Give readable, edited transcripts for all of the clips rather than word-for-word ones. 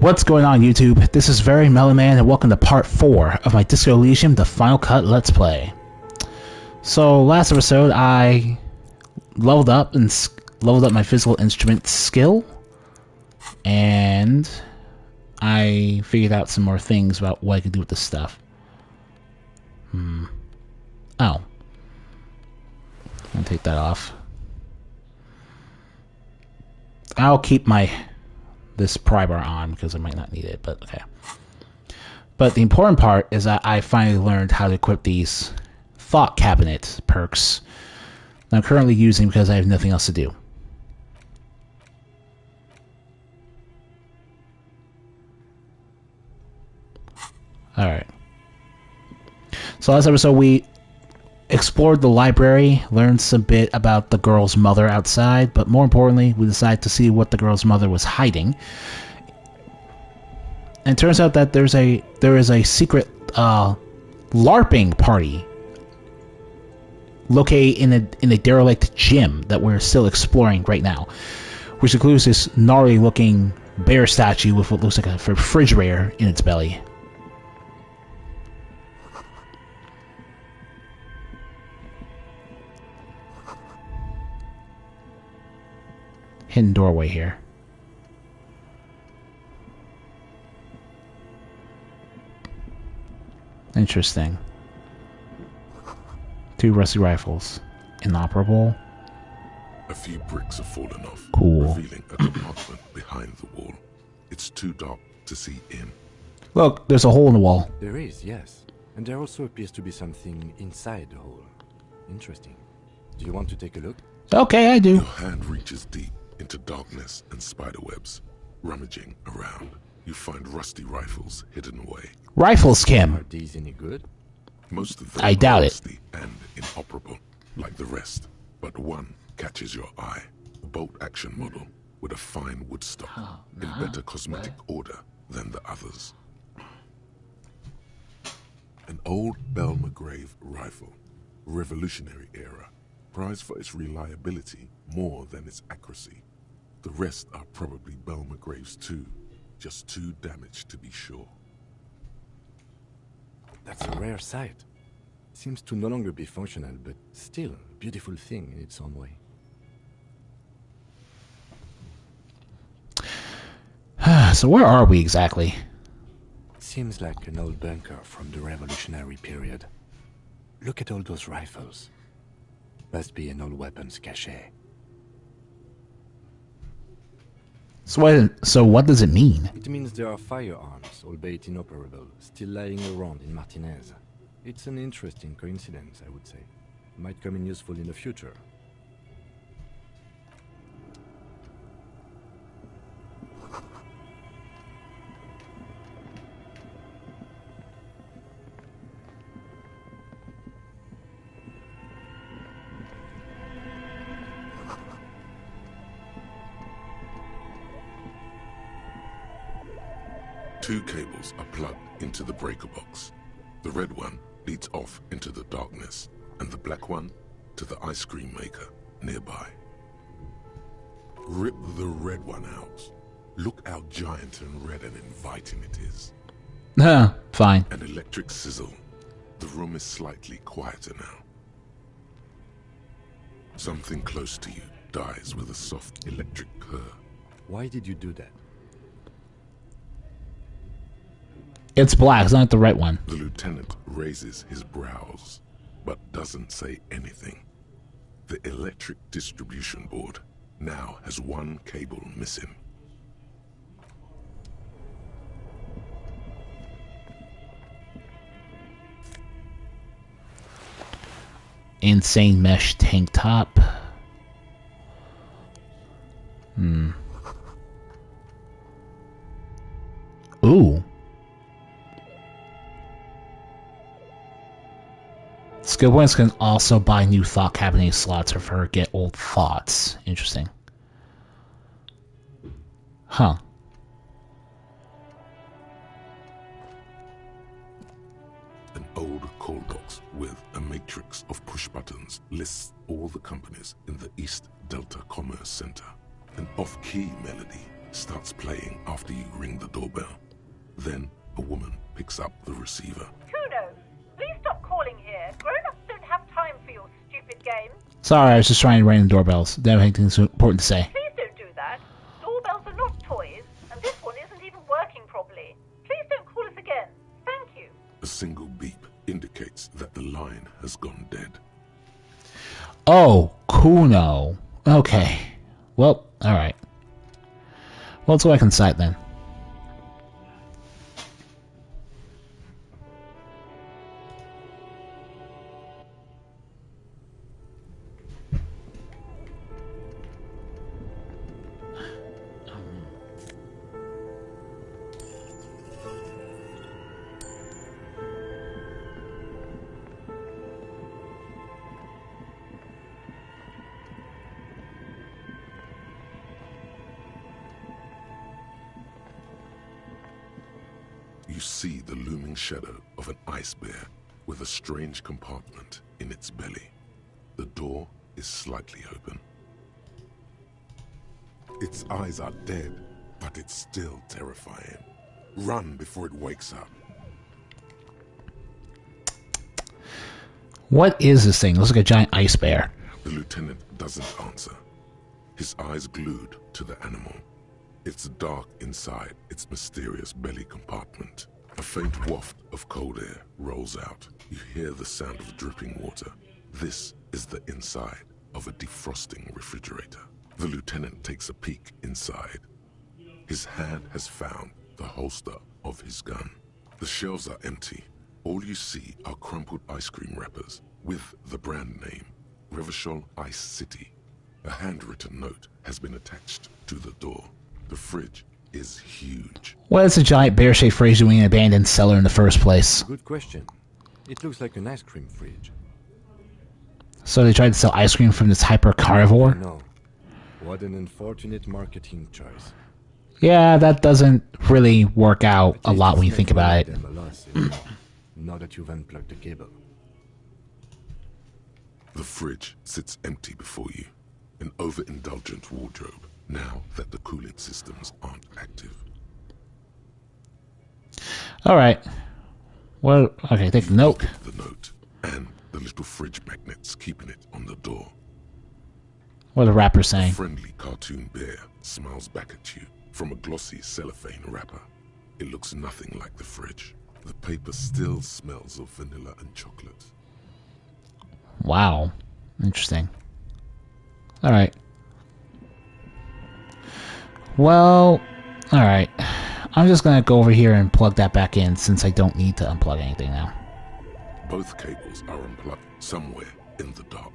What's going on, YouTube? This is Very Mellow Man, and welcome to part 4 of my Disco Elysium, the Final Cut Let's Play. So, last episode, I leveled up my physical instrument skill, and I figured out some more things about what I could do with this stuff. Oh. I'm gonna take that off. I'll keep this pry bar on because I might not need it, but okay. But the important part is that I finally learned how to equip these thought cabinet perks that I'm currently using because I have nothing else to do. Alright. So last episode we explored the library, learned some bit about the girl's mother outside, but more importantly, we decided to see what the girl's mother was hiding. And it turns out that there is a secret LARPing party located in a derelict gym that we're still exploring right now, which includes this gnarly looking bear statue with what looks like a refrigerator in its belly. Hidden doorway here. Interesting. 2 rusty rifles. Inoperable. A few bricks have fallen off, cool. Revealing a compartment behind the wall. It's too dark to see in. Look, there's a hole in the wall. There is, yes. And there also appears to be something inside the hole. Interesting. Do you want to take a look? Okay, I do. Your hand reaches deep into darkness and spiderwebs. Rummaging around, you find rusty rifles hidden away. Rifles, Kim. Are these any good? Most of them I doubt are it. rusty and inoperable, like the rest. But one catches your eye. A bolt-action model with a fine wood stock in better cosmetic order than the others. An old Belmagrave rifle, Revolutionary era, prized for its reliability more than its accuracy. The rest are probably Belmagraves too, just too damaged to be sure. That's a rare sight. Seems to no longer be functional, but still a beautiful thing in its own way. So where are we exactly? Seems like an old bunker from the Revolutionary period. Look at all those rifles. Must be an old weapons cache. So what does it mean? It means there are firearms, albeit inoperable, still lying around in Martinez. It's an interesting coincidence, I would say. Might come in useful in the future. Two cables are plugged into the breaker box. The red one leads off into the darkness, and the black one to the ice cream maker nearby. Rip the red one out. Look how giant and red and inviting it is. Fine. An electric sizzle. The room is slightly quieter now. Something close to you dies with a soft electric purr. Why did you do that? It's black, it's not the right one. The lieutenant raises his brows, but doesn't say anything. The electric distribution board now has one cable missing. Insane mesh tank top. Ooh. Skill points can also buy new thought cabinet slots or forget old thoughts. Interesting. Huh. An old coal box with a make matrix of push buttons lists all the companies in the East Delta Commerce Center. An off-key melody starts playing after you ring the doorbell. Then a woman picks up the receiver. Kuno, please stop calling here. Grown-ups don't have time for your stupid games. Sorry, I was just trying to ring the doorbells. Didn't have anything so important to say. Please don't do that. Doorbells are not toys, and this one isn't even working properly. Please don't call us again. Thank you. A single beep indicates that the line has gone dead. Oh, Kuno. Okay. Well, alright. Well, let's go back inside then. You see the looming shadow of an ice bear with a strange compartment in its belly. The door is slightly open. Its eyes are dead, but it's still terrifying. Run before it wakes up. What is this thing? It looks like a giant ice bear. The lieutenant doesn't answer, his eyes glued to the animal. It's dark inside its mysterious belly compartment. A faint waft of cold air rolls out. You hear the sound of dripping water. This is the inside of a defrosting refrigerator. The lieutenant takes a peek inside. His hand has found the holster of his gun. The shelves are empty. All you see are crumpled ice cream wrappers with the brand name, Revachol Ice City. A handwritten note has been attached to the door. The fridge is huge. What is a giant bear-shaped fridge doing in an abandoned cellar in the first place? Good question. It looks like an ice cream fridge. So they tried to sell ice cream from this hyper-carnivore? No. What an unfortunate marketing choice. Yeah, that doesn't really work out a lot when you think about it. Now that you've unplugged the cable. The fridge sits empty before you. An overindulgent wardrobe, now that the cooling systems aren't active. Alright. Well, okay, take a note. The note, and the little fridge magnets keeping it on the door. What are the rappers saying? A friendly cartoon bear smiles back at you from a glossy cellophane wrapper. It looks nothing like the fridge. The paper still smells of vanilla and chocolate. Wow. Interesting. Alright. Well, alright. I'm just gonna go over here and plug that back in since I don't need to unplug anything now. Both cables are unplugged somewhere in the dark.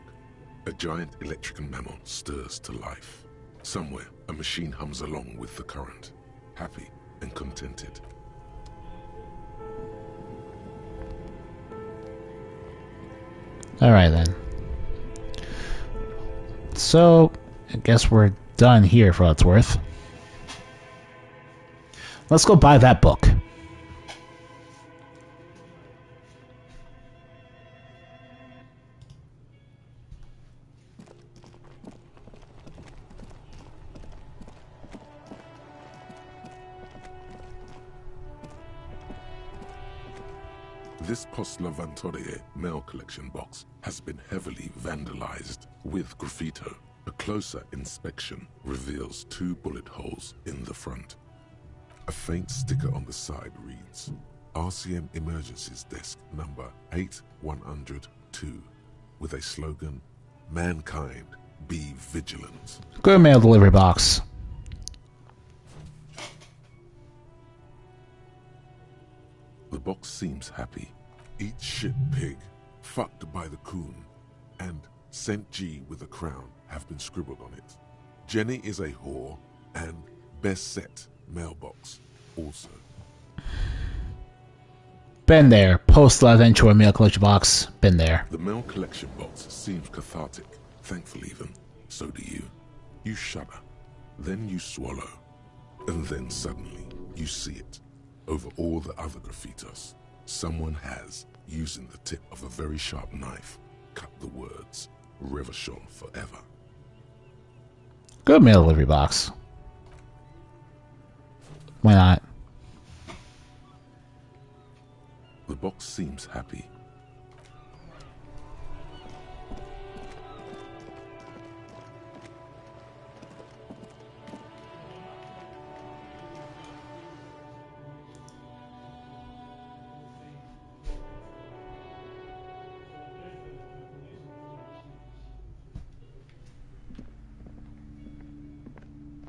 A giant electrical mammal stirs to life. Somewhere, a machine hums along with the current, happy and contented. Alright then. So, I guess we're done here for what it's worth. Let's go buy that book. This Post Lavatorie mail collection box has been heavily vandalized with graffito. A closer inspection reveals 2 bullet holes in the front. A faint sticker on the side reads, RCM Emergencies Desk number 8102, with a slogan, Mankind, be vigilant. Go to mail delivery box. The box seems happy. Eat shit pig, fucked by the coon, and Saint G with a crown have been scribbled on it. Jenny is a whore, and best set mailbox also. Been there. Post Laventure mail collection box. Been there. The mail collection box seems cathartic, thankful even. So do you. You shudder, then you swallow, and then suddenly you see it. Over all the other graffitos, someone has, using the tip of a very sharp knife, cut the words Revachol forever. Good mail delivery box. Why not? The box seems happy.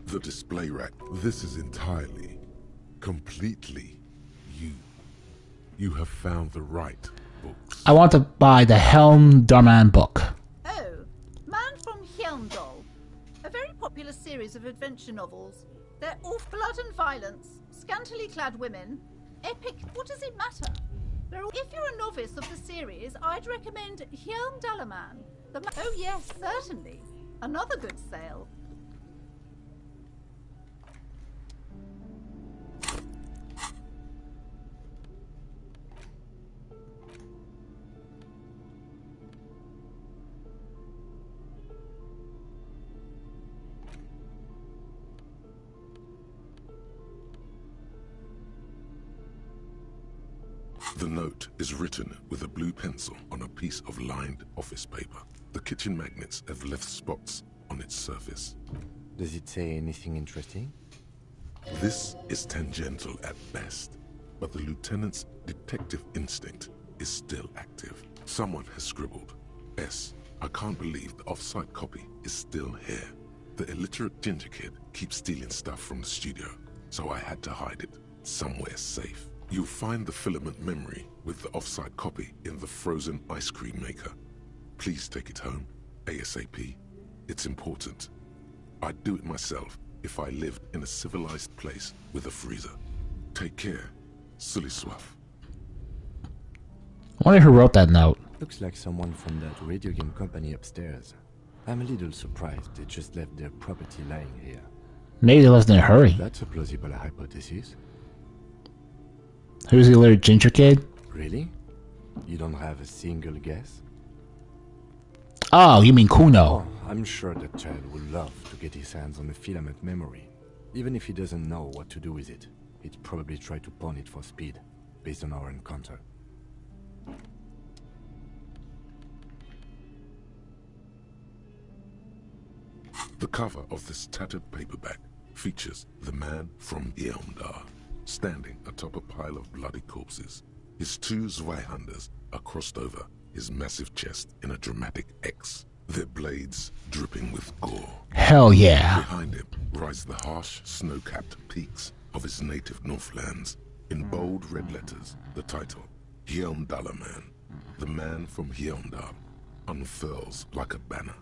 The display rack. This is entirely, completely you. You have found the right books. I want to buy the Helm Darman book. Oh, Man from Hjelmdal. A very popular series of adventure novels. They're all blood and violence, scantily clad women, epic. What does it matter? If you're a novice of the series, I'd recommend Hjelmdalaman. Oh yes, certainly. Another good sale. The note is written with a blue pencil on a piece of lined office paper. The kitchen magnets have left spots on its surface. Does it say anything interesting? This is tangential at best, but the lieutenant's detective instinct is still active. Someone has scribbled, S. I can't believe the off-site copy is still here. The illiterate ginger kid keeps stealing stuff from the studio, so I had to hide it somewhere safe. You'll find the filament memory with the off-site copy in the frozen ice cream maker. Please take it home, ASAP. It's important. I'd do it myself if I lived in a civilized place with a freezer. Take care, Suliswaf. I wonder who wrote that note. Looks like someone from that radio game company upstairs. I'm a little surprised they just left their property lying here. Maybe they left in a hurry. That's a plausible hypothesis. Who's the little ginger kid? Really? You don't have a single guess? Oh, you mean Kuno. Oh, I'm sure that child would love to get his hands on the filament memory. Even if he doesn't know what to do with it, he'd probably try to pawn it for speed, based on our encounter. The cover of this tattered paperback features the man from Hjelmdal, standing atop a pile of bloody corpses. His two Zweihanders are crossed over his massive chest in a dramatic X, their blades dripping with gore. Hell yeah. Behind him rise the harsh, snow-capped peaks of his native Northlands. In bold red letters, the title, Hjelmdalaman, the man from Hjelmdal, unfurls like a banner.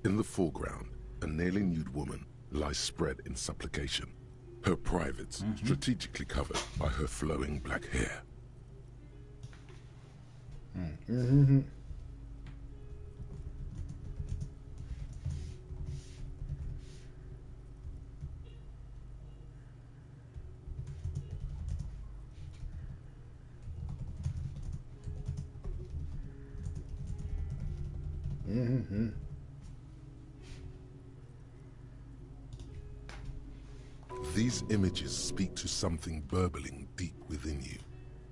In the foreground, a nearly nude woman lies spread in supplication, her privates strategically covered by her flowing black hair. These images speak to something burbling deep within you.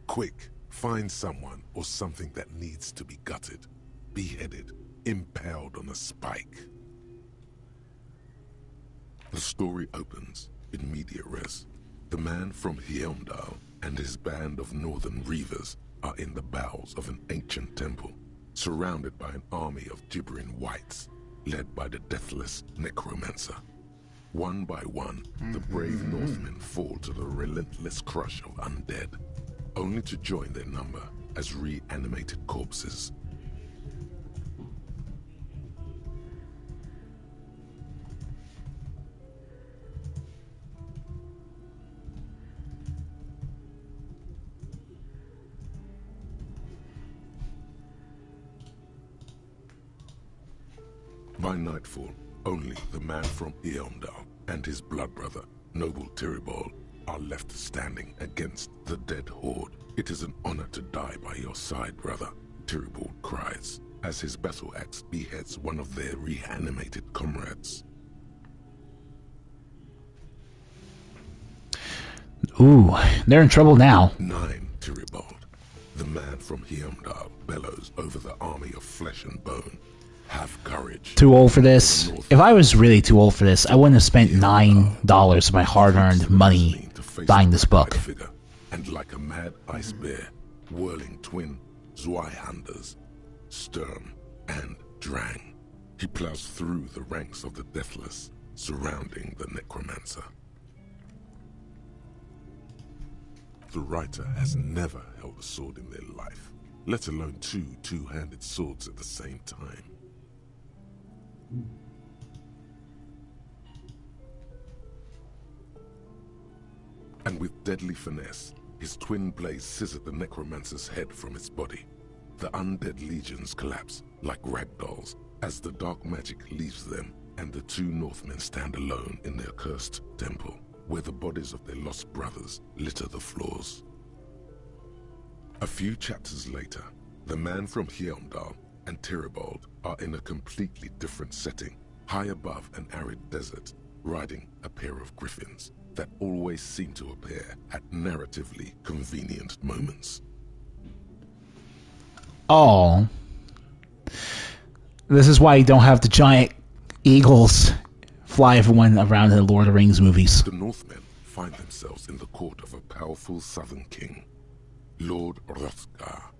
Quick, find someone or something that needs to be gutted, beheaded, impaled on a spike. The story opens in media res. The man from Hjelmdal and his band of northern reavers are in the bowels of an ancient temple, surrounded by an army of gibbering whites, led by the deathless necromancer. One by one, the brave Northmen fall to the relentless crush of undead, only to join their number as reanimated corpses. By nightfall, only the man from Hjelmdal and his blood brother, noble Tiribol, are left standing against the dead horde. It is an honor to die by your side, brother, Tiribol cries. as his battle axe beheads one of their reanimated comrades. Ooh, they're in trouble now. 9. Tyribald. The man from Heimdall bellows over the army of flesh and bone. Have courage. Too old for this? If I was really too old for this, I wouldn't have spent $9 of my hard-earned money buying this book. Figure, and like a mad ice bear, whirling twin Zweihanders, Sturm and Drang, he plows through the ranks of the deathless, surrounding the necromancer. The writer has never held a sword in their life, let alone two two-handed swords at the same time. And with deadly finesse, his twin blades scissor the necromancer's head from its body. The undead legions collapse like ragdolls as the dark magic leaves them, and the two Northmen stand alone in their cursed temple, where the bodies of their lost brothers litter the floors. A few chapters later, the man from Heimdall and Tyribald are in a completely different setting, high above an arid desert, riding a pair of griffins that always seem to appear at narratively convenient moments. Oh. This is why you don't have the giant eagles fly everyone around in the Lord of the Rings movies. The Northmen find themselves in the court of a powerful southern king, Lord Hrothgar.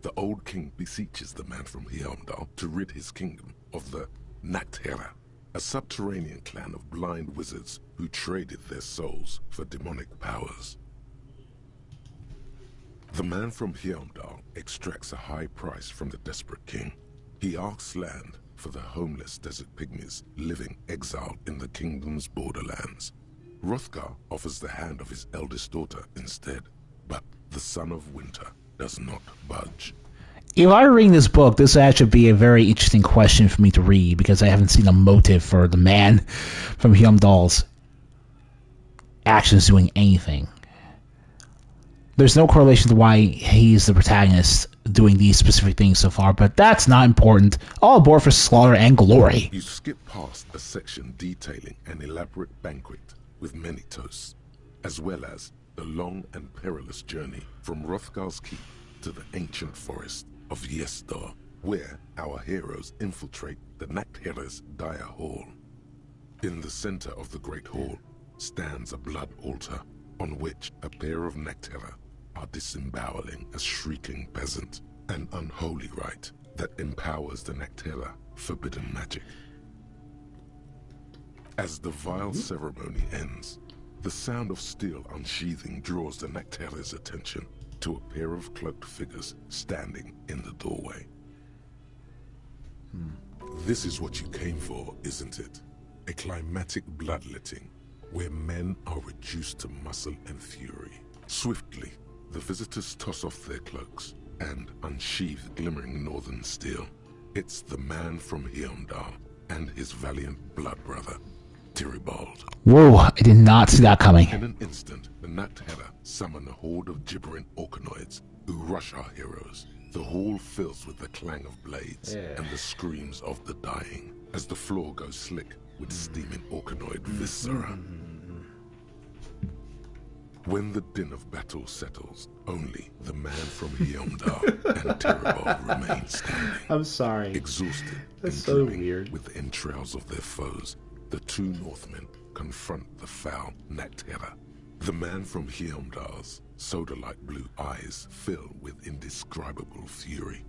The old king beseeches the man from Heimdall to rid his kingdom of the Nachtherra, a subterranean clan of blind wizards who traded their souls for demonic powers. The man from Heimdall extracts a high price from the desperate king. He asks land for the homeless desert pygmies living exiled in the kingdom's borderlands. Hrothgar offers the hand of his eldest daughter instead, but the son of winter does not budge. If I were reading this book, this would actually be a very interesting question for me to read, because I haven't seen a motive for the man from Heimdall's actions doing anything. There's no correlation to why he's the protagonist doing these specific things so far, but that's not important. All aboard for slaughter and glory. You skip past a section detailing an elaborate banquet with many toasts, as well as the long and perilous journey from Hrothgar's keep to the ancient forest of Yesdor, where our heroes infiltrate the Nachtherra's dire hall. In the center of the great hall stands a blood altar, on which a pair of Nachtherra are disemboweling a shrieking peasant, an unholy rite that empowers the Nachtherra forbidden magic. As the vile ceremony ends, the sound of steel unsheathing draws the Nachtherra's attention to a pair of cloaked figures standing in the doorway. This is what you came for, isn't it? A climatic bloodletting, where men are reduced to muscle and fury. Swiftly, the visitors toss off their cloaks and unsheathe glimmering northern steel. It's the man from Heimdall and his valiant blood brother, Tyribald. Whoa, I did not see that coming. In an instant, the Nachtherra summon a horde of gibbering orcanoids who rush our heroes. The hall fills with the clang of blades and the screams of the dying, as the floor goes slick with steaming orcanoid viscera. When the din of battle settles, only the man from Heimdall and Tyribald remain standing. I'm sorry. Exhausted That's and so brimming weird. with the entrails of their foes, the two Northmen confront the foul Nachtherra. The man from Heimdall's soda-like blue eyes fill with indescribable fury.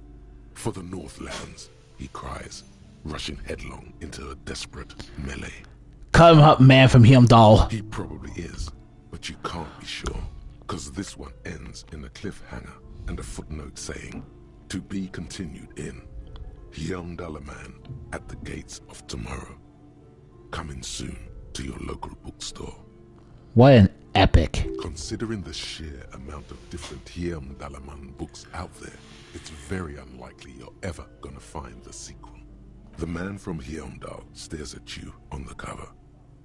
For the Northlands, he cries, rushing headlong into a desperate melee. Cut him up, man from Heimdall. He probably is, but you can't be sure, because this one ends in a cliffhanger and a footnote saying, "To be continued in Heimdallaman at the gates of tomorrow. Coming soon to your local bookstore." What an epic. Considering the sheer amount of different Heimdallaman books out there, it's very unlikely you're ever gonna find the sequel. The man from Heimdall stares at you on the cover,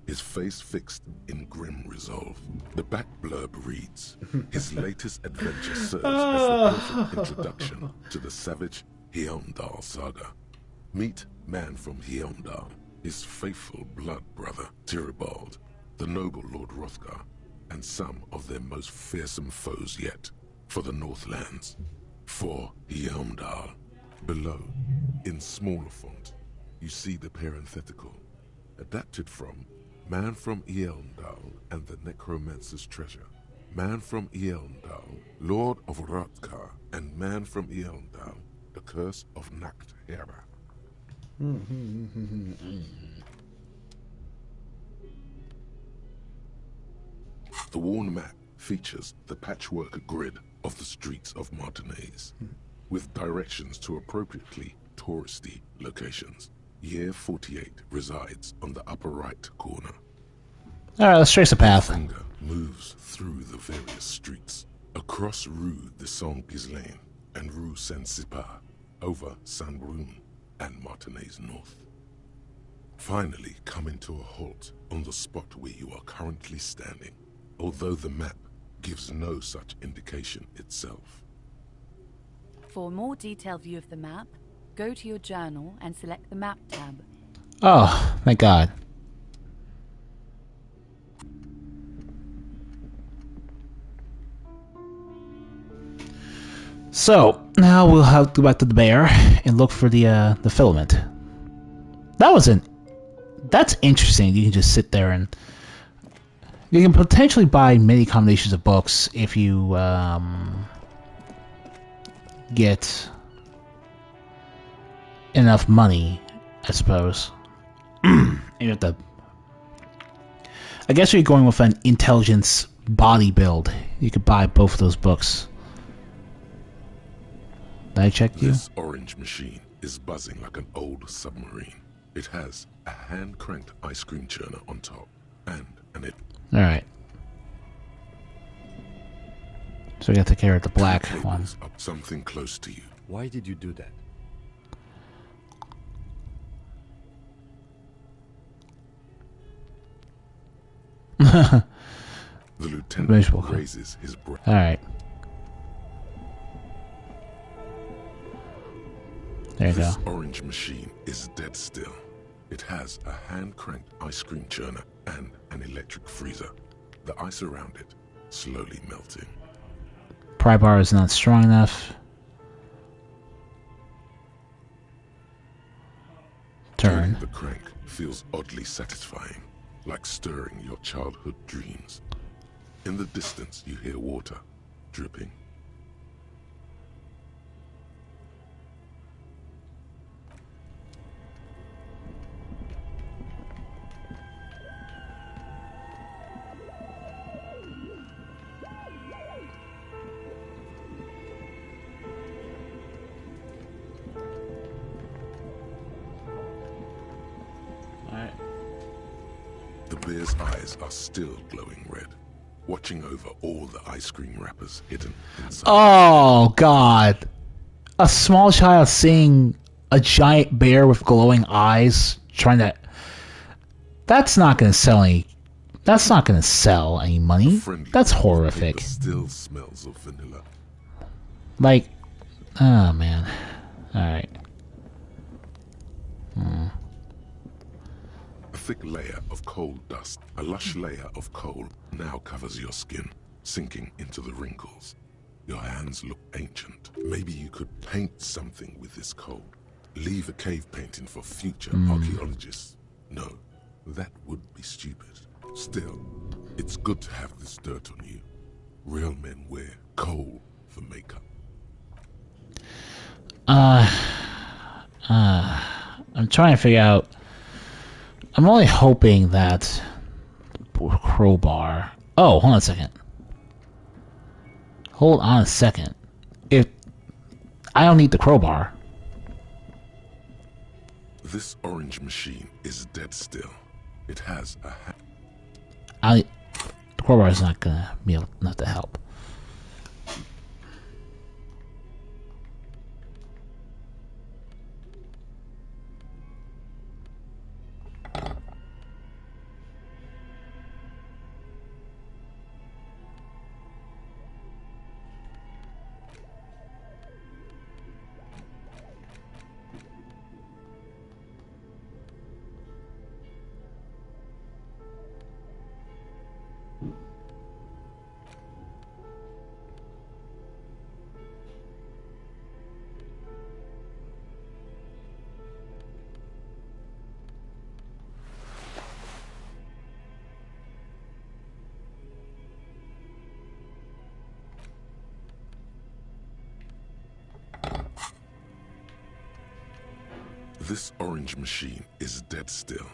his face fixed in grim resolve. The back blurb reads, his latest adventure serves as the perfect introduction to the savage Heimdall saga. Meet man from Heimdall, his faithful blood brother, Tyribald, the noble Lord Hrothgar, and some of their most fearsome foes yet, for the Northlands. For Heimdall. Below, in smaller font, you see the parenthetical, adapted from Man from Eildal and the Necromancer's Treasure. Man from Eildal, Lord of Hrothgar, and Man from Eildal, the Curse of Nacht Hera. The worn map features the patchwork grid of the streets of Martinez, with directions to appropriately touristy locations. Year 48 resides on the upper right corner. Alright, let's trace a path. The finger moves through the various streets, across Rue de Saint-Ghislain and Rue Saint-Sipar, over Saint-Brun and Martinez North. Finally coming to a halt on the spot where you are currently standing, although the map gives no such indication itself. For a more detailed view of the map, go to your journal and select the Map tab. Oh, thank God. So, now we'll have to go back to the bear and look for the filament. That's interesting. You can just sit there and... You can potentially buy many combinations of books if you, get enough money, I suppose. You have to... I guess if you're going with an intelligence body build, you could buy both of those books. Did I check you? This orange machine is buzzing like an old submarine. It has a hand-cranked ice cream churner on top, and Alright. So we gotta take care of the black cables one. up something close to you. Why did you do that? The lieutenant Visual. raises his breath. Alright. There you go. This orange machine is dead still. It has a hand-cranked ice cream churner and an electric freezer. The ice around it slowly melting. Pry bar is not strong enough. Turn. Turning the crank feels oddly satisfying, like stirring your childhood dreams. In the distance, you hear water dripping. The bear's eyes are still glowing red, watching over all the ice cream wrappers hidden inside. Oh, God. A small child seeing a giant bear with glowing eyes trying to... That's not going to sell any... That's not going to sell any money. Friendly That's paper horrific. still smells of vanilla. Like... Oh, man. Alright. A thick layer of coal dust, a lush layer of coal, now covers your skin, sinking into the wrinkles. Your hands look ancient. Maybe you could paint something with this coal. Leave a cave painting for future archaeologists. No, that would be stupid. Still, it's good to have this dirt on you. Real men wear coal for makeup. I'm trying to figure out... I'm only hoping that... Crowbar... Oh, hold on a second. Hold on a second. If... I don't need the crowbar. This orange machine is dead still. It has a The crowbar is not gonna be enough to help. This orange machine is dead still.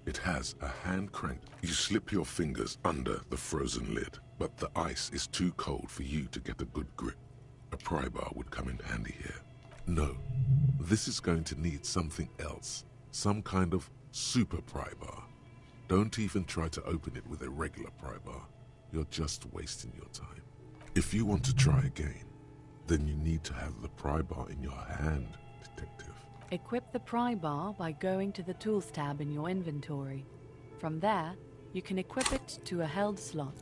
It has a hand crank. You slip your fingers under the frozen lid, but the ice is too cold for you to get a good grip. A pry bar would come in handy here. No, this is going to need something else. Some kind of super pry bar. Don't even try to open it with a regular pry bar. You're just wasting your time. If you want to try again, then you need to have the pry bar in your hand, detective. Equip the pry bar by going to the Tools tab in your inventory. From there, you can equip it to a held slot.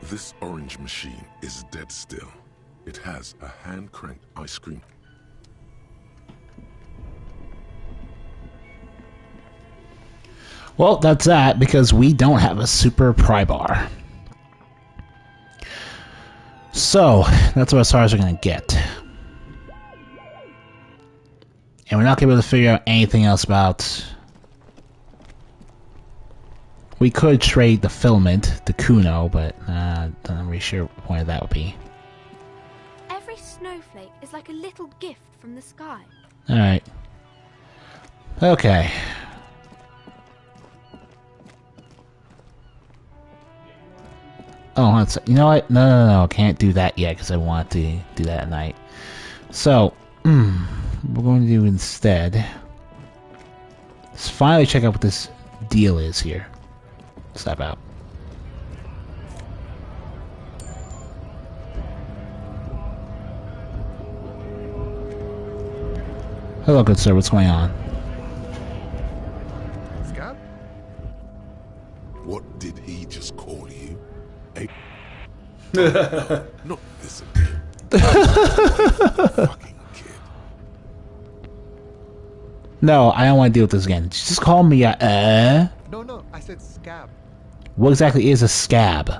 This orange machine is dead still. It has a hand-cranked ice cream. Well, that's that, because we don't have a super pry bar. So, that's about as far as we're going to get. And we're not going to be able to figure out anything else about... We could trade the filament to Kuno, but I'm not really sure what the point of that would be. Every snowflake is like a little gift from the sky. Alright. Okay. Oh, you know what? No. Can't do that yet because I want to do that at night. So, what we're going to do instead is finally check out what this deal is here. Step out. Hello, good sir. What's going on? Scott? What did he just call you? No, not this again. Fucking kid. No, I don't want to deal with this again. Just call me a No, I said scab. What exactly is a scab?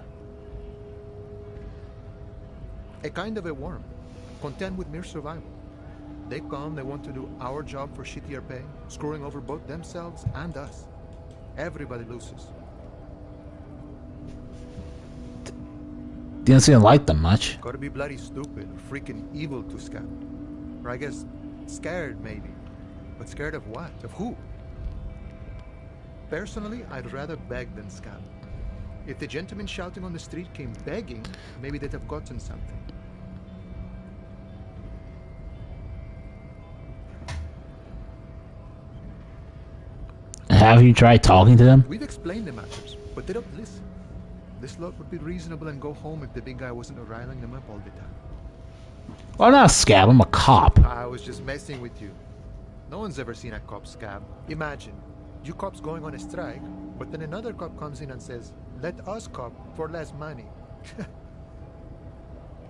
A kind of a worm, content with mere survival. They come, they want to do our job for shittier pay, screwing over both themselves and us. Everybody loses. Didn't seem to like them much. Gotta be bloody stupid or freaking evil to scab. Or I guess, scared maybe. But scared of what? Of who? Personally, I'd rather beg than scab. If the gentleman shouting on the street came begging, maybe they'd have gotten something. Have you tried talking to them? We've explained the matters, but they don't listen. This lot would be reasonable and go home if the big guy wasn't riling them up all the time. Well, I'm not a scab, I'm a cop. I was just messing with you. No one's ever seen a cop scab. Imagine, you cops going on a strike, but then another cop comes in and says, let us cop for less money.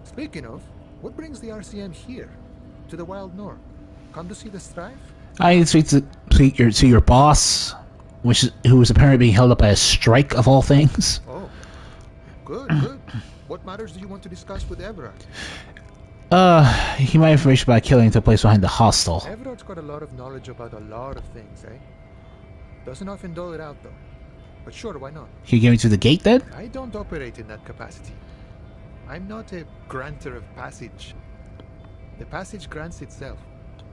Speaking of, what brings the RCM here? To the Wild North? Come to see the strife? I need to see your boss, who is apparently being held up by a strike of all things. Oh, good. What matters do you want to discuss with Everard? He might have information about killing took place behind the hostel. Everard's got a lot of knowledge about a lot of things, eh? Doesn't often dole it out, though. But sure, why not? Can you get me through the gate, then? I don't operate in that capacity. I'm not a granter of passage. The passage grants itself.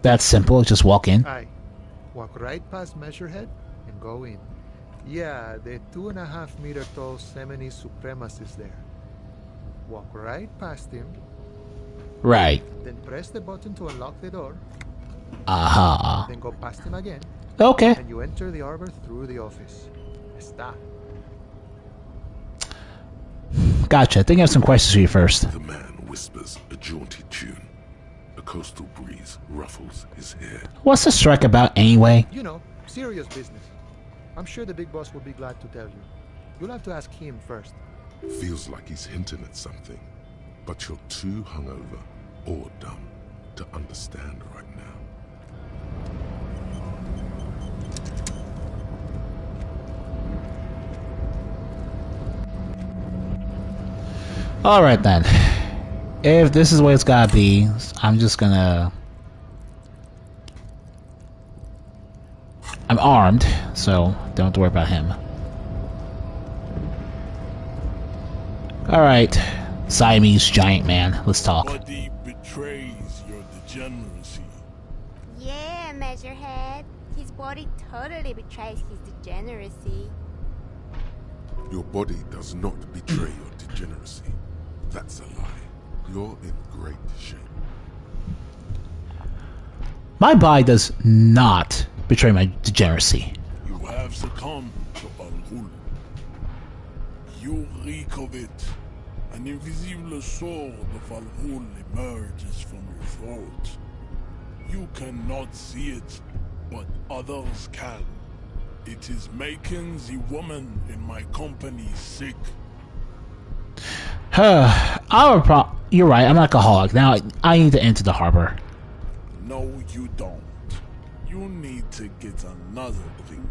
That's simple, just walk in. Aye. Walk right past Measurehead and go in. Yeah, the 2.5-meter tall Semini supremacist there. Walk right past him. Right. Then press the button to unlock the door. Aha. Then go past him again. Okay. And you enter the arbor through the office. Está. Gotcha. I think I have some questions for you first. The man whispers a jaunty tune. A coastal breeze ruffles his hair. What's the strike about anyway? You know, serious business. I'm sure the big boss will be glad to tell you. You'll have to ask him first. Feels like he's hinting at something, but you're too hungover or dumb to understand right now. Alright then. If this is what it's gotta be, I'm just gonna I'm armed, so don't have to worry about him. Alright, Siamese giant man, let's talk. Body betrays your degeneracy. Yeah, Measurehead. His body totally betrays his degeneracy. Your body does not betray your degeneracy. That's a lie. You're in great shape. My body does not betray my degeneracy. You have succumbed to Al-Ghul. You reek of it. An invisible sword of Al-Ghul emerges from your throat. You cannot see it, but others can. It is making the woman in my company sick. You're right, I'm an alcoholic. Now I need to enter the harbor. No, you don't. You need to get another drink.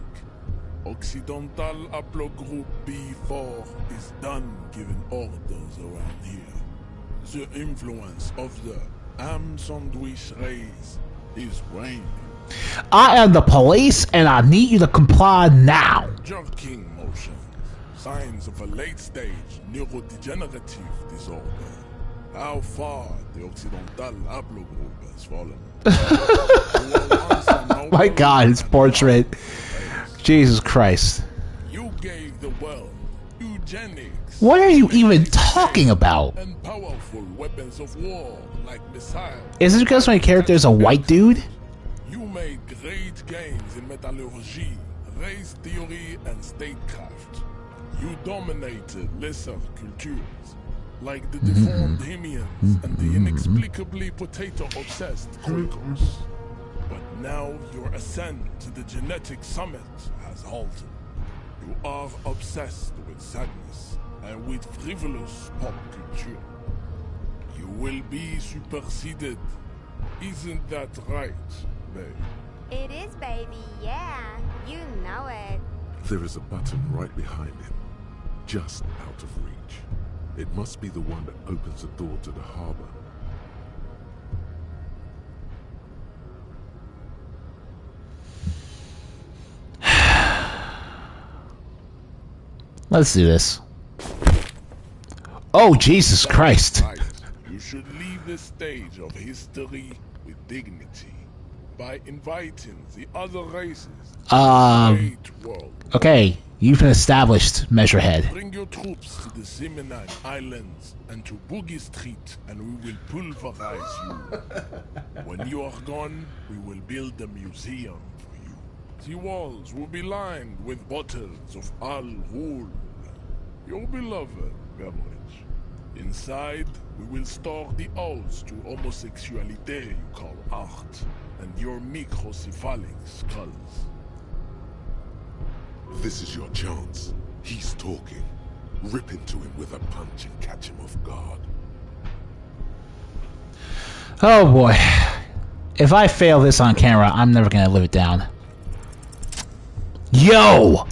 Occidental Haplogroup B4 is done giving orders around here. The influence of the ham sandwich race is waning. I am the police, and I need you to comply now. Jerking motions. Signs of a late-stage neurodegenerative disorder. How far the Occidental Haplogroup has fallen. My God, his portrait. Jesus Christ. You gave the world eugenics. What are you even talking about? And powerful weapons of war like missiles. Is it because my character is a white dude? You made great gains in metallurgy, race theory, and statecraft. You dominated lesser cultures, like the deformed Hemians and the inexplicably potato-obsessed Quakers. But now your ascent to the genetic summit has halted. You are obsessed with sadness and with frivolous pop culture. You will be superseded. Isn't that right, babe? It is, baby, yeah. You know it. There is a button right behind him, just out of reach. It must be the one that opens the door to the harbor. Let's do this. Oh, Jesus Christ. Right. You should leave the stage of history with dignity by inviting the other races to the great world. Okay, you've been established, Measurehead. Bring your troops to the Seminine Islands and to Boogie Street, and we will pulverize you. When you are gone, we will build a museum for you. The walls will be lined with bottles of Al-Ghul, your beloved beverage. Inside, we will store the odes to homosexuality you call art, and your microcephalic skulls. This is your chance. He's talking. Rip into him with a punch and catch him off guard. Oh boy. If I fail this on camera, I'm never gonna live it down. Yo!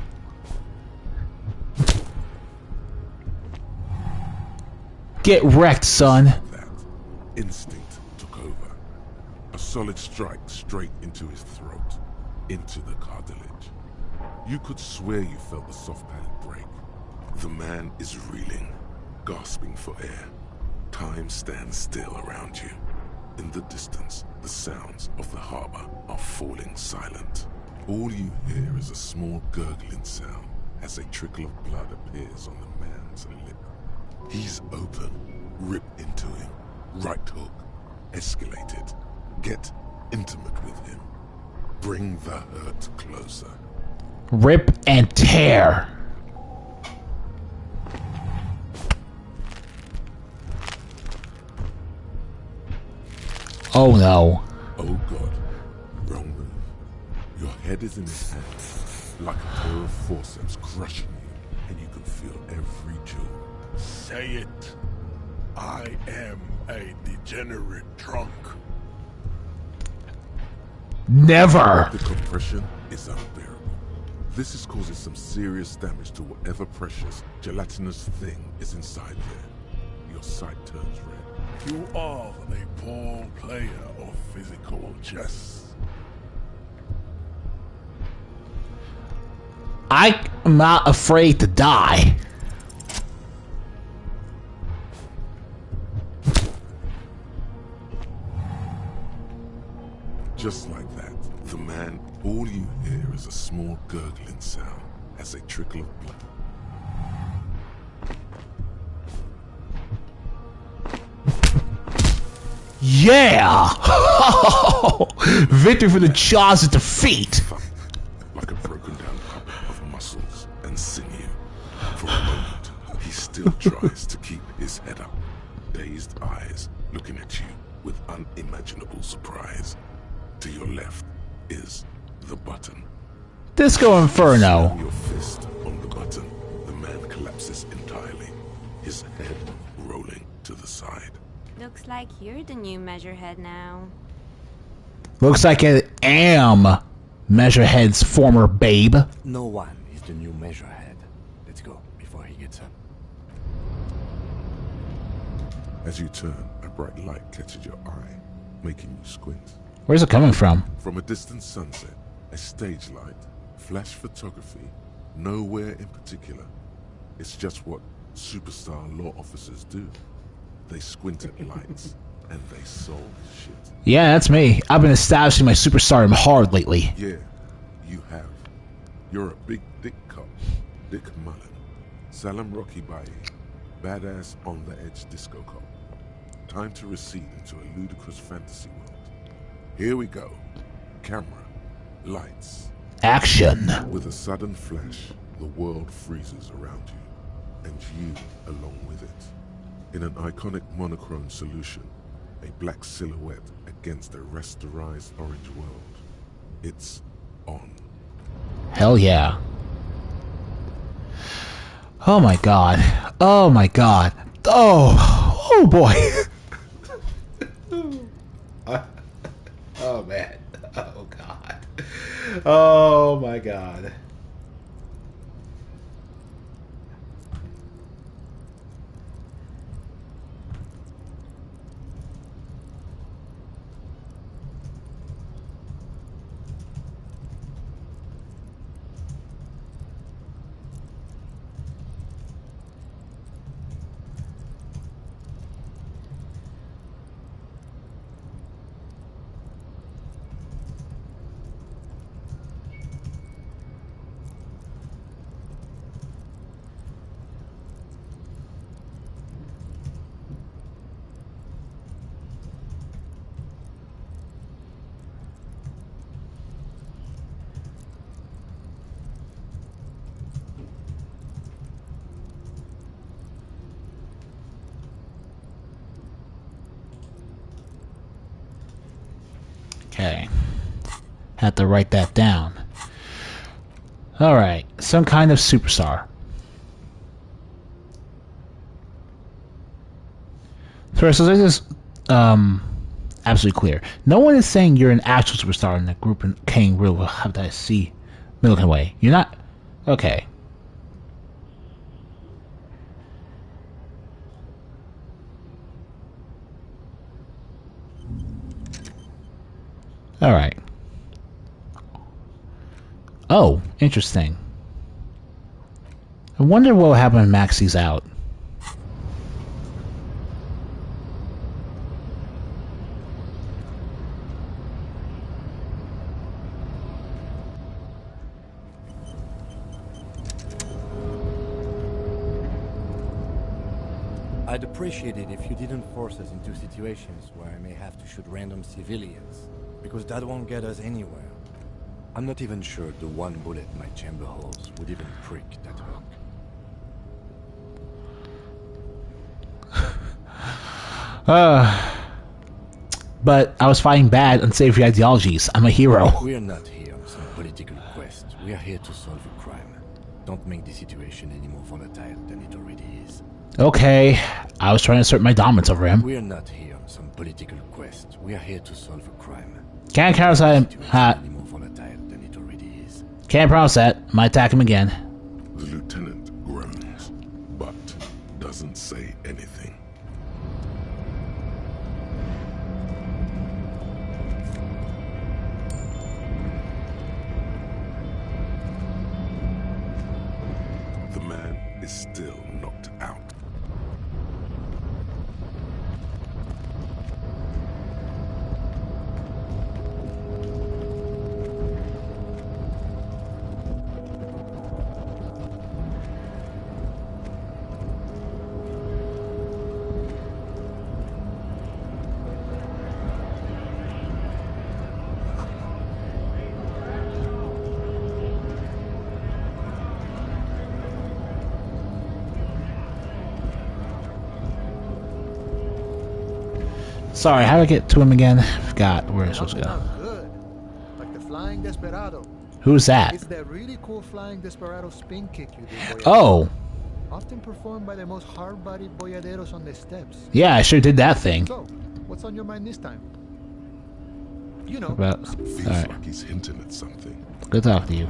Get wrecked, son. That instinct took over. A solid strike straight into his throat, into the cartilage. You could swear you felt the soft pad break. The man is reeling, gasping for air. Time stands still around you. In the distance, the sounds of the harbor are falling silent. All you hear is a small gurgling sound as a trickle of blood appears on the man's lip. He's open. Rip into him. Right hook. Escalate it. Get intimate with him. Bring the hurt closer. Rip and tear. Oh no. Oh God. Wrong move. Your head is in his hand, like a pair of forceps crushing you, and you can feel every jewel. Say it. I am a degenerate drunk. Never. The compression is unbearable. This is causing some serious damage to whatever precious, gelatinous thing is inside there. Your sight turns red. You are a poor player of physical chess. I'm not afraid to die. Just like that, the man, all you hear is a small gurgling sound as a trickle of blood. Yeah! Victory for the jaws of defeat! Like a broken down puppet of muscles and sinew. For a moment, he still tries to keep his head up, dazed eyes looking at you with unimaginable surprise. To your left is the button. Disco Inferno. Slam your fist on the button. The man collapses entirely, his head rolling to the side. Looks like you're the new measurehead now. Looks like I am Measurehead's former babe. No one is the new measurehead. Let's go before he gets up. As you turn, a bright light catches your eye, making you squint. Where's it coming from? From a distant sunset, a stage light, flash photography, nowhere in particular. It's just what superstar law officers do. They squint at lights, and they solve shit. Yeah, that's me. I've been establishing my superstardom hard lately. Yeah, you have. You're a big dick cop, Dick Mullen. Salam Rocky Baye, badass on-the-edge disco cop. Time to recede into a ludicrous fantasy world. Here we go. Camera, lights. Action. With a sudden flash, the world freezes around you, and you along with it. In an iconic monochrome solution, a black silhouette against a rasterized orange world. It's on. Hell yeah. Oh my god. Oh my god. Oh boy. Oh man. Oh god. Oh my god. Okay. Had to write that down. Alright. Some kind of superstar. First, so this is absolutely clear. No one is saying you're an actual superstar in the group in King Real have to see Milliken Way. You're not. Okay. Alright. Oh, interesting. I wonder what will happen when Maxie's out. I'd appreciate it if you didn't force us into situations where I may have to shoot random civilians, because that won't get us anywhere. I'm not even sure the one bullet my chamber holds would even prick that hook. But I was fighting bad, unsavory ideologies. I'm a hero. We're not here on some political quest. We are here to solve a crime. Don't make the situation any more volatile than it already is. Okay, I was trying to assert my dominance over him. We're not here on some political quest. We are here to solve a crime. Can't promise that. Any more volatile than it already is. Can't promise that. Might attack him again. The lieutenant groans, but doesn't say anything. is still knocked out. Sorry, how do I get to him again? Forgot where I'm supposed to go. Good. Like the Flying Desperado. Who's that? It's that really cool Flying Desperado spin kick you did. Oh. Often performed by the most hard-bodied boyaderos on the steps. Yeah, I sure did that thing. So, what's on your mind this time? You know. About, Feels right. like he's hinting at something. Good talk to you.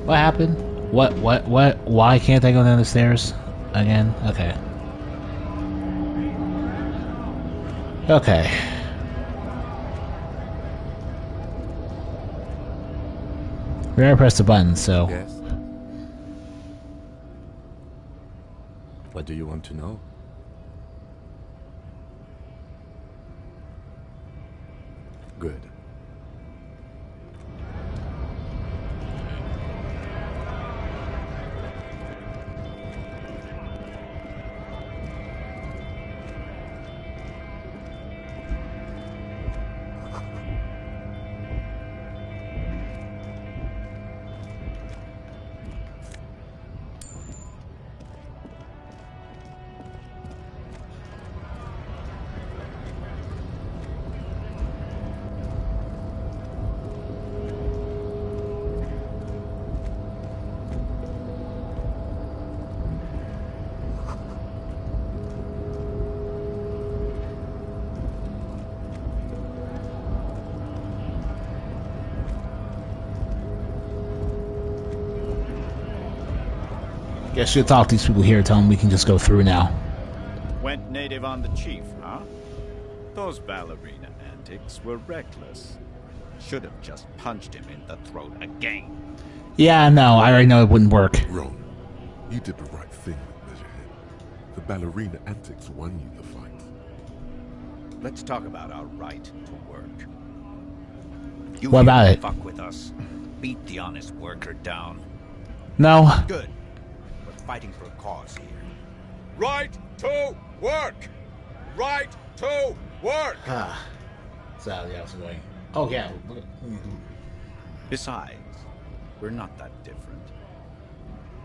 What happened? What? Why can't I go down the stairs again? Okay. Okay. We already pressed the button, so... Yes? What do you want to know? Good. Guess you'll talk to these people here, tell them we can just go through now. Went native on the chief, huh? Those ballerina antics were reckless. Should have just punched him in the throat again. Yeah, no, I already know it wouldn't work. Wrong. You did the right thing with Measurehead. The ballerina antics won you the fight. Let's talk about our right to work. You What about it? fuck with us. Beat the honest worker down. No. Good. We're fighting for a cause here. Right to work! Right to work! So, yeah, what's going? Oh, yeah. Besides, we're not that different.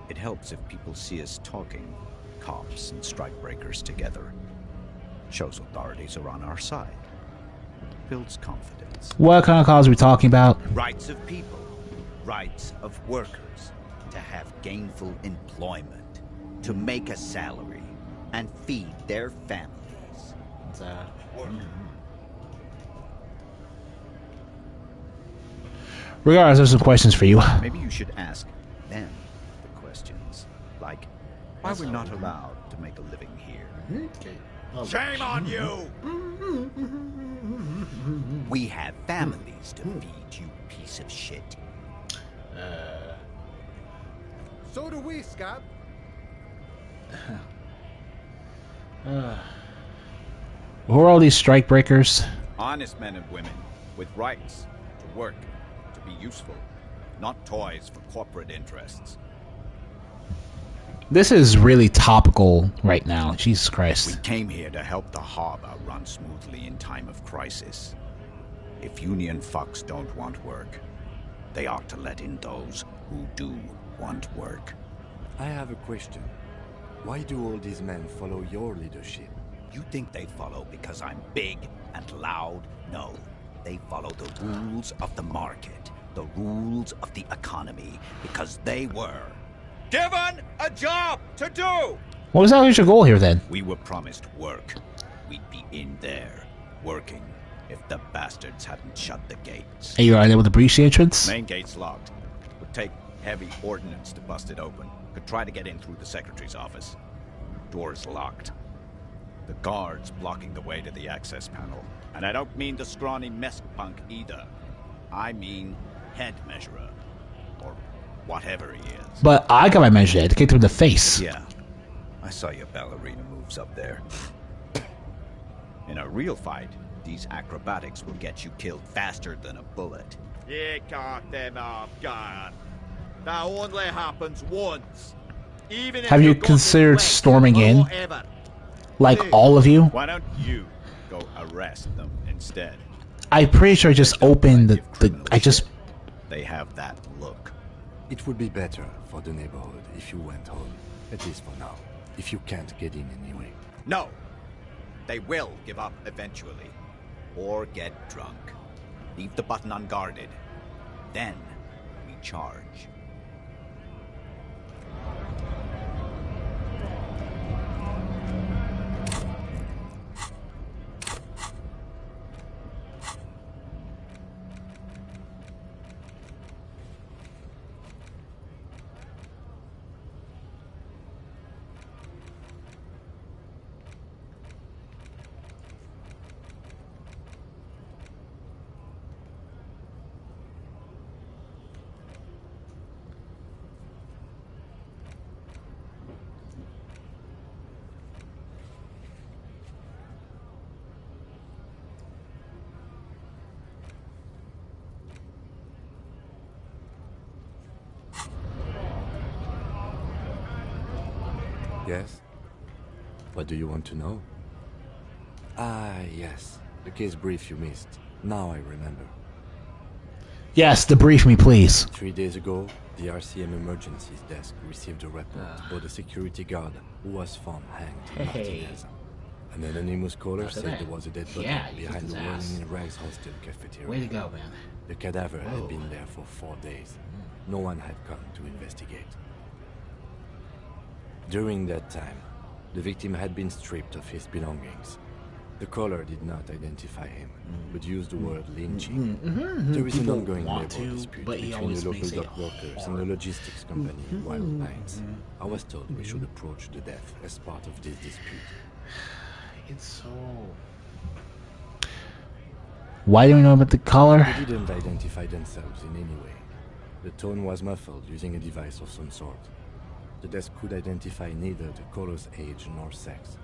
It helps if people see us talking, cops and strikebreakers together. Shows authorities are on our side. Builds confidence. What kind of cause are we talking about? Rights of people. Rights of workers. To have gainful employment. To make a salary. And feed their families. Regardless, there's some questions for you. Maybe you should ask them the questions. Like, why we're not allowed to make a living here. Shame on you! We have families to feed, you piece of shit. So do we, Scott. Who are all these strikebreakers? Honest men and women with rights to work, to be useful, not toys for corporate interests. This is really topical right now. Jesus We Christ. came here to help the harbor run smoothly in time of crisis. If union fucks don't want work, they ought to let in those who do want work. I have a question. Why do all these men follow your leadership? You think they follow because I'm big and loud? No. They follow the rules of the market, the rules of the economy, because they were given a job to do! What was that your goal here then? We were promised work. we'd be in there, working, if the bastards hadn't shut the gates. Are you alright with the breach entrance? Main gate's locked. Would take heavy ordnance to bust it open. Could try to get in through the secretary's office. Door's locked. The guard's blocking the way to the access panel. And I don't mean the scrawny mess punk either. I mean head measurer. Or whatever he is. But I got my measure head, kicked him in the face. Yeah. I saw your ballerina moves up there. In a real fight, these acrobatics will get you killed faster than a bullet. You caught them off guard. That only happens once. Even Have you considered storming in? Like all of you? Why don't you go arrest them instead? I'm pretty sure I just opened the They have that look. It would be better for the neighborhood if you went home. At least for now. If you can't get in anyway. No! They will give up eventually. Or get drunk. Leave the button unguarded. Then we charge. Yes? What do you want to know? Ah, yes. The case brief you missed. Now I remember. Yes, debrief me, please. 3 days ago, the RCM emergencies desk received a report about a security guard who was found hanged in Martinez. An anonymous caller said there was a dead body behind the Whirling in Rags hostel cafeteria. Way to go, man. The cadaver had been there for 4 days. No one had come to investigate. During that time, the victim had been stripped of his belongings. The caller did not identify him, but used the word lynching. There is an ongoing labor dispute between the local dock workers and the logistics company, Wild Pines. I was told we should approach the death as part of this dispute. It's so... Why do we know about the caller? They didn't identify themselves in any way. The tone was muffled using a device of some sort. The desk could identify neither the caller's age nor sex.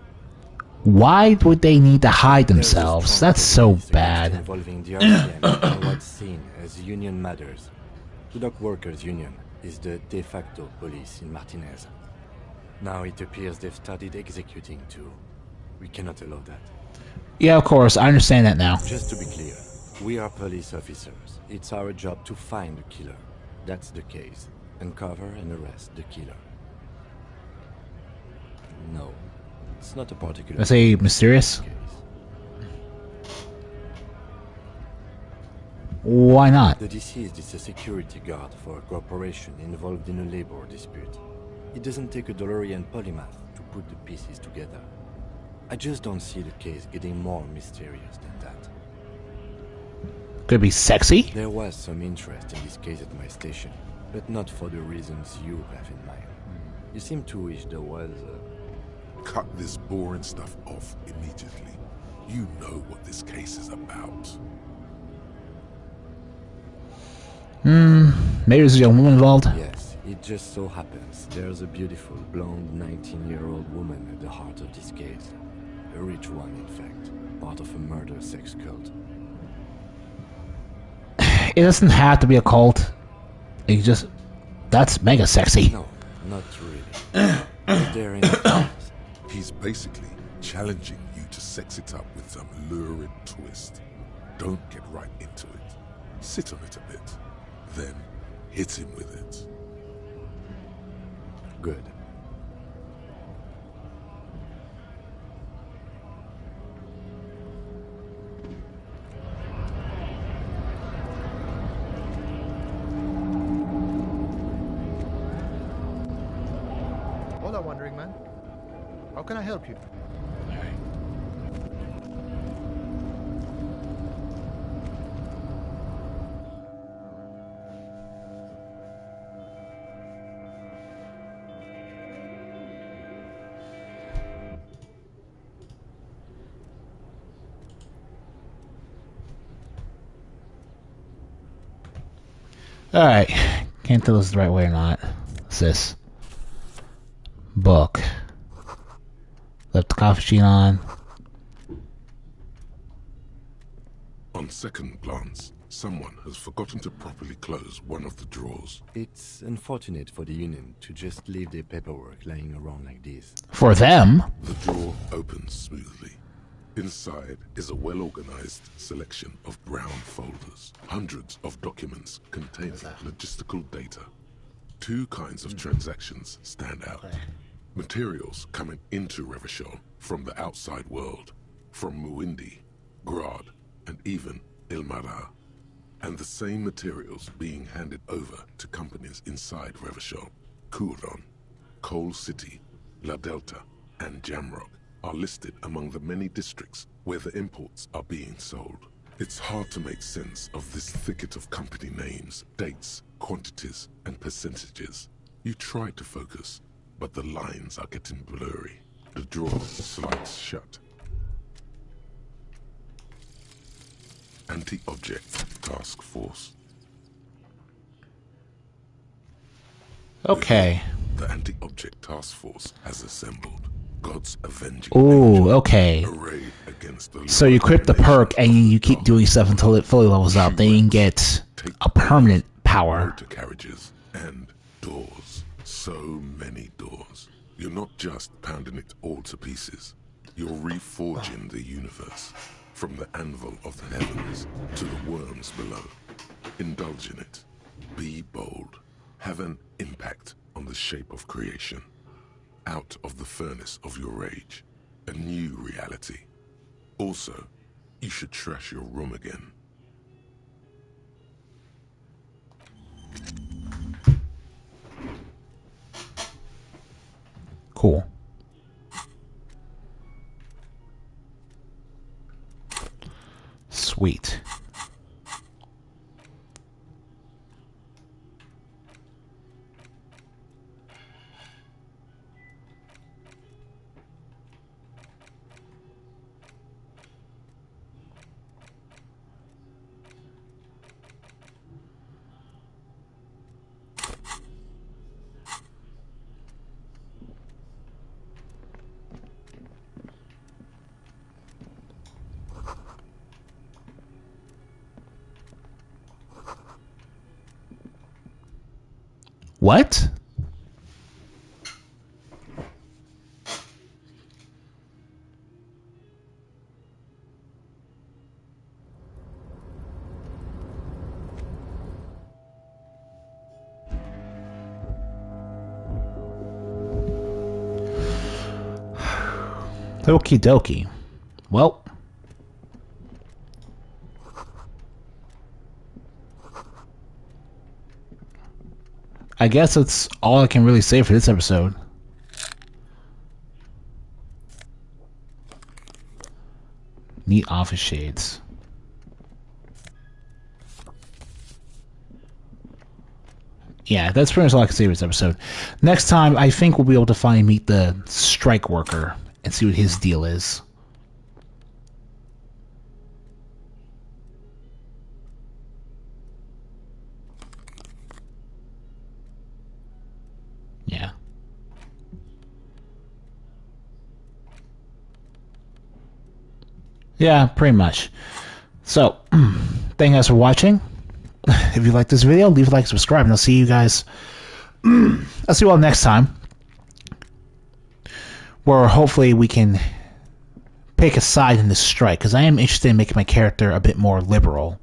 Why would they need to hide themselves? That's so bad. Involving the RCM and what's seen as union matters. The dock workers' union is the de facto police in Martinez. Now it appears they've started executing too. We cannot allow that. Yeah, of course. I understand that now. Just to be clear, we are police officers. It's our job to find the killer. That's the case. Uncover and arrest the killer. No, it's not a particular... Let's say mysterious? case. Why not? The deceased is a security guard for a corporation involved in a labor dispute. It doesn't take a DeLorean polymath to put the pieces together. I just don't see the case getting more mysterious than that. Could it be sexy? There was some interest in this case at my station, but not for the reasons you have in mind. You seem to wish there was Cut this boring stuff off immediately. You know what this case is about. Maybe there's a young woman involved? Yes, it just so happens there's a beautiful, blonde 19-year-old woman at the heart of this case. A rich one, in fact. Part of a murder sex cult. It doesn't have to be a cult. It just... That's mega sexy. No, not really. Is there anything? He's basically challenging you to sex it up with some lurid twist. Don't get right into it. Sit on it a bit. Then hit him with it. Good. Hola, Wandering Man. How can I help you? Alright. Can't tell this is the right way or not. What's this? Book. Left the coffee machine on. On second glance, someone has forgotten to properly close one of the drawers. It's unfortunate for the Union to just leave their paperwork lying around like this. For them? The drawer opens smoothly. Inside is a well-organized selection of brown folders. Hundreds of documents containing logistical data. Two kinds of transactions stand out. Materials coming into Revachol from the outside world, from Muindi, Grad, and even Ilmara. And the same materials being handed over to companies inside Revachol. Kuron, Coal City, La Delta, and Jamrock are listed among the many districts where the imports are being sold. It's hard to make sense of this thicket of company names, dates, quantities, and percentages. You try to focus, but the lines are getting blurry. The drawer slides shut. Anti-Object Task Force. Okay. The Anti-Object Task Force has assembled. God's avenging Ooh, okay. arrayed against the So you equip the perk and you keep doing stuff until it fully levels up. Then you can get a permanent power. motor carriages and doors. So many doors. You're not just pounding it all to pieces. You're reforging the universe. From the anvil of the heavens to the worms below. Indulge in it. Be bold. Have an impact on the shape of creation. Out of the furnace of your rage. A new reality. Also, you should trash your room again. Cool. Sweet. What? Okie dokie. Well. I guess that's all I can really say for this episode. Neat office shades. Yeah, that's pretty much all I can say for this episode. Next time, I think we'll be able to finally meet the strike worker and see what his deal is. Yeah. Yeah, pretty much. So, thank you guys for watching. If you like this video, leave a like, subscribe, and I'll see you guys. I'll see you all next time. Where hopefully we can pick a side in this strike, because I am interested in making my character a bit more liberal.